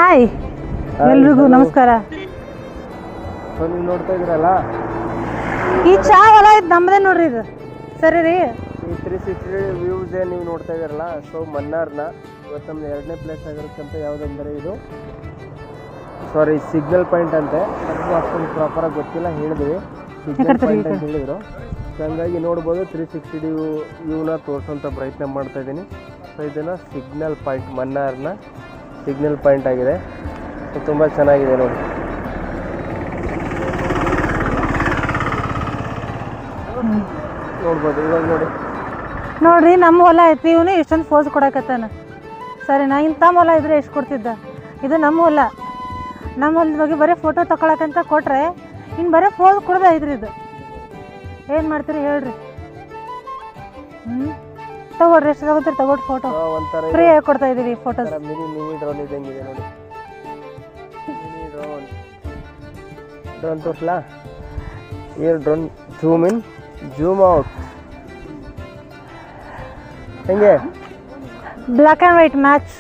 Hi ಎಲ್ರಿಗೂ ನಮಸ್ಕಾರ. ನೀವು ನೋಡ್ತಾ ಇದ್ರಲ್ಲ ಈ ಚಾ ಹೊಲ ಇದು ನಮ್ಮದೇ ನೋಡ್ರಿ. ಇದು ಸರಿ ರೀ, ಈ 360 ವ್ಯೂಸ್ ನೀವು ನೋಡ್ತಾ ಇದ್ರಲ್ಲ. ಸೊ ಮನ್ನಾರ್ನ ಇವತ್ತು ನಮ್ದು 2ನೇ ಪ್ಲೇಸ್ ಆಗಿರೋಕ್ಕಂತ ಯಾವುದಂದರೆ ಇದು ಸಿಗ್ನಲ್ ಪಾಯಿಂಟ್ ಅಂತೆ. ಅದು ಅಷ್ಟೊಂದು ಪ್ರಾಪರಾಗಿ ಗೊತ್ತಿಲ್ಲ, ಹೇಳಿದ್ವಿ ಸಿಗ್ನಲ್ ಪಾಯಿಂಟ್ ಅಂತ ಹೇಳಿದರು. ಸೊ ಹಂಗಾಗಿ ನೋಡ್ಬೋದು 360 ವ್ಯೂನ ತೋರಿಸೋಂಥ ಪ್ರಯತ್ನ ಮಾಡ್ತಾ ಇದ್ದೀನಿ. ಸೊ ಇದನ್ನು ಸಿಗ್ನಲ್ ಪಾಯಿಂಟ್, ಮನ್ನಾರ್ನ ಸಿಗ್ನಲ್ ಪಾಯಿಂಟ್ ಆಗಿದೆ. ಸೊ ತುಂಬ ಚೆನ್ನಾಗಿದೆ ನೋಡಿ. ನೋಡ್ಬೋದು ಇವಾಗ ನೋಡ್ರಿ ನಮ್ಮ ಹೊಲ ಐತಿ. ಇವನು ಇಷ್ಟೊಂದು ಫೋಸ್ ಕೊಡಕತ್ತಾನ. ಸರಿನಾ? ಇಂಥ ಹೊಲ ಇದ್ರೆ ಎಷ್ಟು ಕೊಡ್ತಿದ್ದ? ಇದು ನಮ್ಮ ಹೊಲ. ನಮ್ಮ ಹೊಲದ ಬಗ್ಗೆ ಬರೀ ಫೋಟೋ ತಗೊಳಕಂತ ಕೊಟ್ರೆ ಇನ್ನು ಬರೀ ಫೋಸ್ ಕೊಡೋದು ಐತ್ರಿ. ಇದು ಏನು ಮಾಡ್ತೀರಿ ಹೇಳ್ರಿ? ತಗೊಳ್ರಿ, ಎಷ್ಟು ತಗೋತೀರಿ ತಗೊಟ್ಟು ಫೋಟೋ ಒಂಥರ ಫ್ರೀ ಆಗಿ ಕೊಡ್ತಾ ಇದ್ದೀವಿ ಫೋಟೋಸ್. ಮಿನಿ ಡ್ರೋನ್ ಇದ್ದಂಗಿದೆ ನೋಡಿ. ಮಿನಿ ಡ್ರೋನ್ ತೋರ್ಸ್ಲಾ? Air drone zoom in zoom out ಹೆಂಗೆ? Black and white match.